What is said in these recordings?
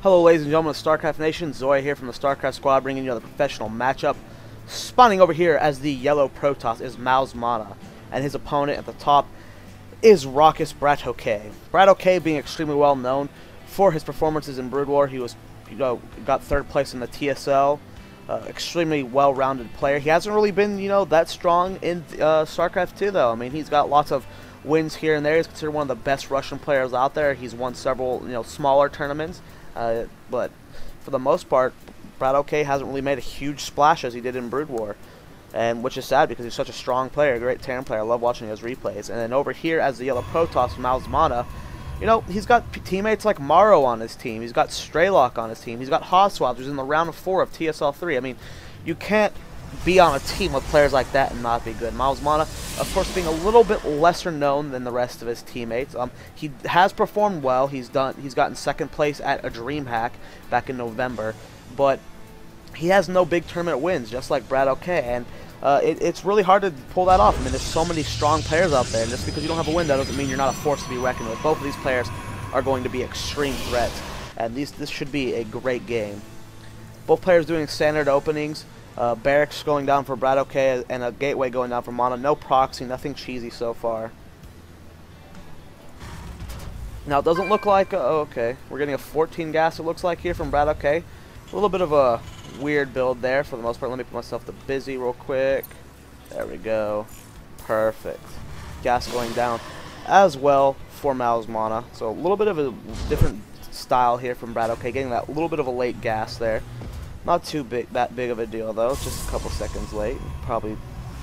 Hello ladies and gentlemen of StarCraft Nation, Zoya here from the Starcraft Squad bringing you another professional matchup. Spawning over here as the yellow Protoss is mouzMana, and his opponent at the top is roxkisBratOK. BratOK being extremely well known for his performances in Brood War. He was, got third place in the TSL. Extremely well-rounded player. He hasn't really been, that strong in StarCraft 2 though. I mean, he's got lots of wins here and there. He's considered one of the best Russian players out there. He's won several, smaller tournaments. But for the most part, BratOK hasn't really made a huge splash as he did in Brood War, and which is sad because he's such a strong player, a great Terran player. I love watching his replays. And then over here as the yellow Protoss, mouzMana, he's got teammates like Maro on his team. He's got Straylock on his team. He's got Hoswab, who's in the round of 4 of TSL 3. I mean, you can't be on a team with players like that and not be good. mouzMana, of course, being a little bit lesser known than the rest of his teammates. He has performed well. He's gotten second place at a DreamHack back in November, but he has no big tournament wins, just like BratOK, and it's really hard to pull that off. I mean, there's so many strong players out there, and just because you don't have a win, that doesn't mean you're not a force to be reckoned with. Both of these players are going to be extreme threats, and this should be a great game. Both players doing standard openings. Barracks going down for BratOK and a gateway going down for Mana. No proxy, nothing cheesy so far. Now it doesn't look like, okay, we're getting a 14 gas it looks like here from BratOK. A little bit of a weird build there for the most part. Let me put myself to busy real quick. There we go. Perfect. Gas going down as well for mouzMana. So a little bit of a different style here from BratOK, getting that little bit of a late gas there. Not too that big of a deal though, just a couple seconds late. Probably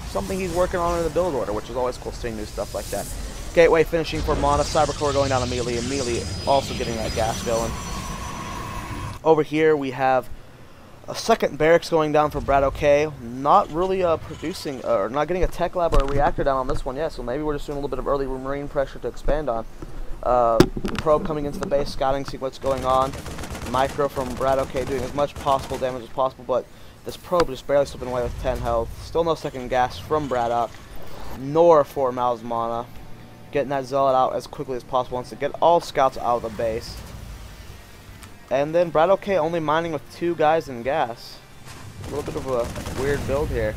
something he's working on in the build order, which is always cool seeing new stuff like that. Gateway finishing for Mana, Cybercore going down immediately, and Melee also getting that gas going. Over here we have a second barracks going down for BratOK. Not really producing, or not getting a tech lab or a reactor down on this one yet, so maybe we're just doing a little bit of early marine pressure to expand on. Probe coming into the base, scouting, see what's going on. Micro from BratOK doing as much possible damage as possible, but this probe just barely slipping away with 10 health. Still no second gas from BratOK, nor for mouzMana. Getting that Zealot out as quickly as possible wants to get all scouts out of the base. And then BratOK only mining with 2 guys in gas. A little bit of a weird build here.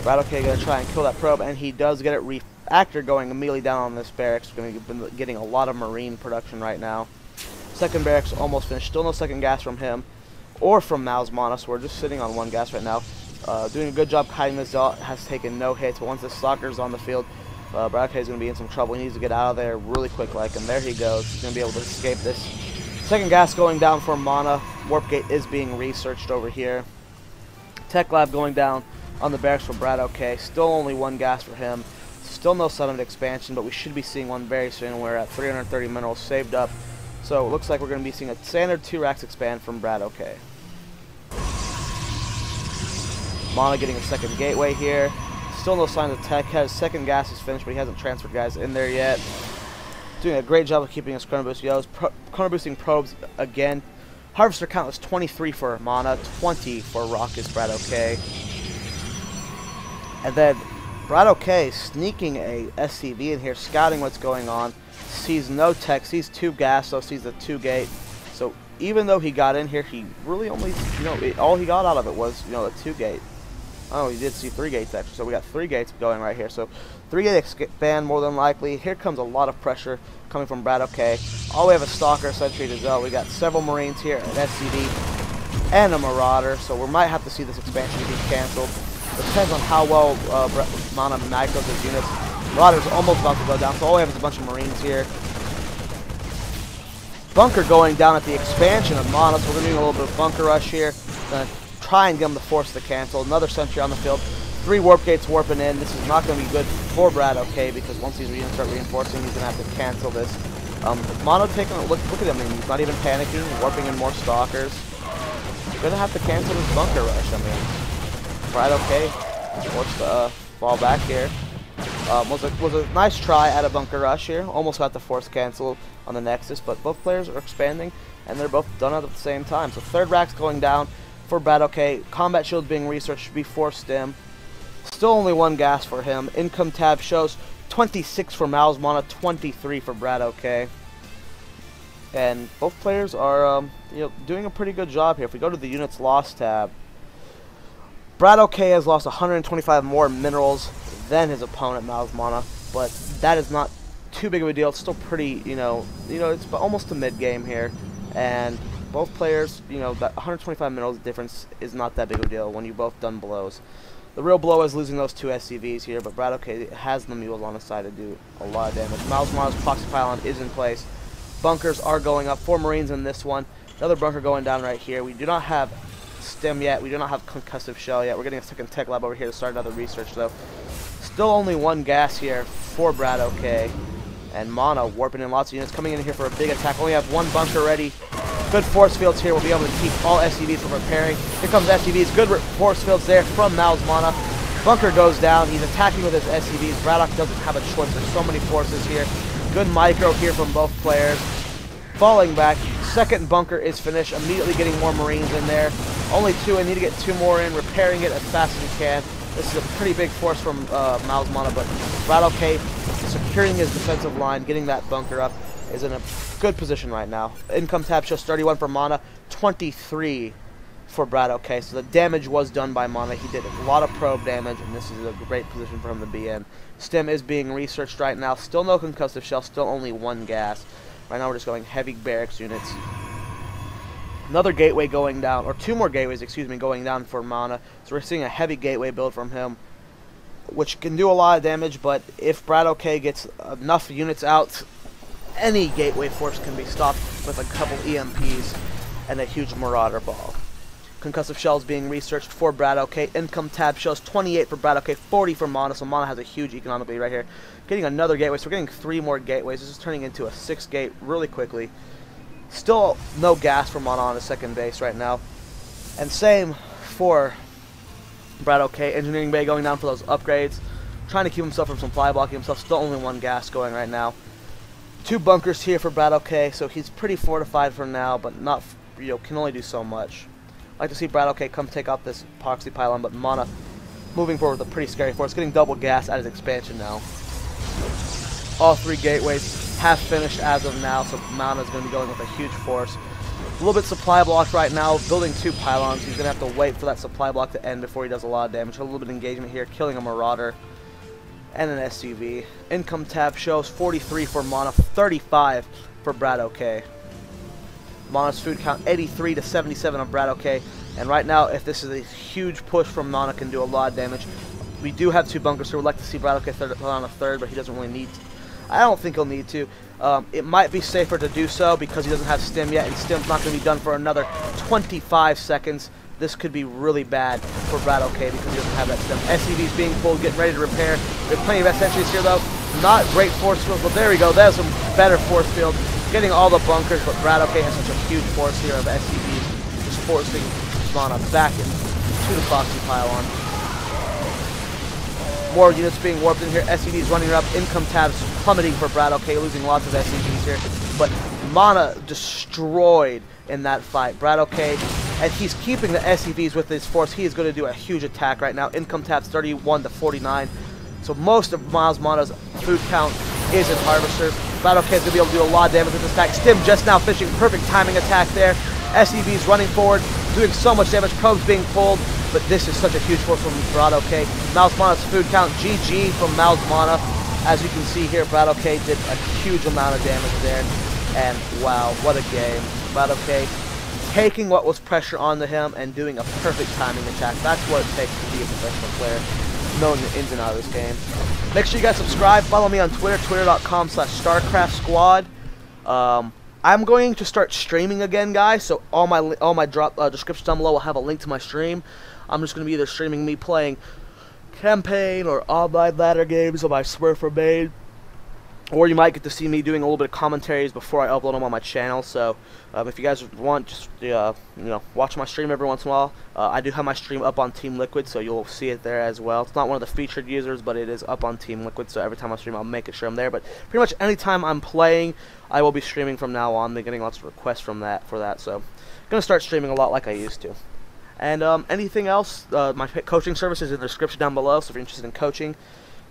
BratOK gonna try and kill that probe, and he does get it reactor going immediately down on this barracks. We're gonna be getting a lot of marine production right now. Second barracks almost finished. Still no second gas from him or from mouzMana, so we're just sitting on 1 gas right now. Doing a good job hiding this Zealot. Has taken no hits, but once the Stalker's on the field, BratOK is going to be in some trouble. He needs to get out of there really quick, and there he goes. He's going to be able to escape this. Second gas going down for Mana. Warp Gate is being researched over here. Tech Lab going down on the barracks for BratOK. Still only 1 gas for him. Still no sediment expansion, but we should be seeing one very soon. We're at 330 minerals saved up. So it looks like we're going to be seeing a standard 2 racks expand from BratOK. Mana getting a second gateway here. Still no signs of tech. His second gas is finished, but he hasn't transferred guys in there yet. Doing a great job of keeping his chrono boost yellows. Chrono boosting probes again. Harvester count was 23 for Mana, 20 for roxkisBratOK. And then BratOK sneaking a SCV in here, scouting what's going on. Sees no tech, sees 2 gas, so sees the 2 gate. So even though he got in here, he really only, all he got out of it was, the 2 gate. Oh, he did see 3 gates actually, so we got 3 gates going right here. So 3 gate expand more than likely. Here comes a lot of pressure coming from BratOK. All we have a Stalker, Sentry to Zell. We got several Marines here, an SCV, and a Marauder. So we might have to see this expansion be canceled. Depends on how well Mana micros his units. Marauder's almost about to go down, so all we have is a bunch of Marines here. Bunker going down at the expansion of Mana, so we're doing a little bit of bunker rush here. Gonna try and get him to force the cancel. Another sentry on the field. 3 warp gates warping in. This is not going to be good for BratOK because once these units start reinforcing, he's going to have to cancel this. Mana taking a look at him. I mean, he's not even panicking, warping in more stalkers. He's going to have to cancel this bunker rush. I mean, BratOK forced to fall back here. Was a nice try at a bunker rush here. Almost got the force cancel on the Nexus, but both players are expanding, and they're both done at the same time. So third rack's going down for BratOK. Combat shield being researched, be force stim. Still only 1 gas for him. Income tab shows 26 for mouzMana, 23 for BratOK. And both players are doing a pretty good job here. If we go to the units lost tab, BratOK has lost 125 more minerals than his opponent, mouzMana, but that is not too big of a deal. It's still pretty, it's almost a mid-game here, and both players, that 125 minerals difference is not that big of a deal when you both done blows. The real blow is losing those 2 SCVs here, but BratOK has the mules on his side to do a lot of damage. mouzMana's proxy pylon is in place. Bunkers are going up. 4 Marines in this one. Another bunker going down right here. We do not have stim yet. We do not have concussive shell yet. We're getting a second tech lab over here to start another research though. Still only 1 gas here for BratOK. And Mana warping in lots of units, coming in here for a big attack. Only have 1 bunker ready. Good force fields here. We'll be able to keep all SCVs from repairing. Here comes SCVs. Good force fields there from mouzMana. Bunker goes down. He's attacking with his SCVs. BratOK doesn't have a choice. There's so many forces here. Good micro here from both players. Falling back. Second bunker is finished. Immediately getting more Marines in there. Only 2. I need to get 2 more in. Repairing it as fast as we can. This is a pretty big force from mouzMana, but BratOK securing his defensive line, getting that bunker up, is in a good position right now. Income tab shows 31 for Mana, 23 for BratOK. So the damage was done by Mana. He did a lot of probe damage, and this is a great position for him to be in. Stim is being researched right now. Still no concussive shell, still only 1 gas. Right now we're just going heavy barracks units. Another gateway going down, or 2 more gateways, excuse me, going down for Mana. So we're seeing a heavy gateway build from him, which can do a lot of damage, but if BratOK gets enough units out, any gateway force can be stopped with a couple EMPs and a huge Marauder ball. Concussive shells being researched for BratOK. Income tab shows 28 for BratOK, 40 for Mana, so Mana has a huge economic lead right here. Getting another gateway, so we're getting 3 more gateways. This is turning into a 6 gate really quickly. Still no gas for Mana on his second base right now. And same for BratOK. Engineering bay going down for those upgrades. Trying to keep himself from supply blocking himself. Still only 1 gas going right now. 2 bunkers here for BratOK, so he's pretty fortified for now, but not, can only do so much. I'd like to see BratOK come take out this proxy pylon, but Mana moving forward with a pretty scary force. Getting double gas at his expansion now. All 3 gateways have finished as of now, so Mana is going to be going with a huge force. A little bit supply blocked right now, building 2 pylons. He's going to have to wait for that supply block to end before he does a lot of damage. A little bit of engagement here, killing a Marauder and an SUV. Income tab shows 43 for Mana, 35 for BratOK. Mana's food count 83 to 77 on BratOK. And right now, if this is a huge push from Mana, can do a lot of damage. We do have 2 bunkers, so we'd like to see BratOK put on a third, but he doesn't really need to. I don't think he'll need to. It might be safer to do so because he doesn't have stim yet, and stim's not going to be done for another 25 seconds. This could be really bad for BratOK because he doesn't have that stim. SCV's being pulled, getting ready to repair. There's plenty of sentries here though. Not great force fields, but there we go. There's some better force fields. Getting all the bunkers, but BratOK has such a huge force here of SCVs, just forcing Mana back into the proxy pylon. More units being warped in here. SCVs running up. Income tabs plummeting for BratOK, losing lots of SCVs here. But Mana destroyed in that fight. BratOK, and he's keeping the SCVs with his force. He is going to do a huge attack right now. Income tabs 31 to 49. So most of mouzMana's food count is in harvesters. BratOK is going to be able to do a lot of damage with this attack. Stim just now finishing. Perfect timing attack there. SCVs running forward, doing so much damage. Probes being pulled. But this is such a huge force from BratOK. mouzMana's food count, GG from mouzMana. As you can see here, BratOK did a huge amount of damage there. And wow, what a game. BratOK taking what was pressure onto him and doing a perfect timing attack. That's what it takes to be a professional player, knowing the ins and outs of this game. Make sure you guys subscribe. Follow me on Twitter, twitter.com/Starcraftsquad. I'm going to start streaming again, guys, so all my descriptions down below will have a link to my stream. I'm just going to be either streaming me playing campaign or online ladder games on my Smurfer main, or you might get to see me doing a little bit of commentaries before I upload them on my channel. So if you guys want, just watch my stream every once in a while. I do have my stream up on Team Liquid, so you'll see it there as well. It's not one of the featured users, but it is up on Team Liquid, so every time I stream, I'll make sure I'm there. But pretty much anytime I'm playing, I will be streaming from now on. They're getting lots of requests for that, so I'm going to start streaming a lot like I used to. And anything else, my coaching service is in the description down below, so if you're interested in coaching,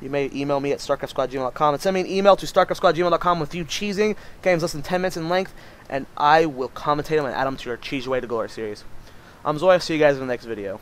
you may email me at starcraftsquad@gmail.com and send me an email to starcraftsquad@gmail.com with you cheesing games less than 10 minutes in length, and I will commentate them and add them to your Cheese Your Way to Glory series. I'm Zoya. See you guys in the next video.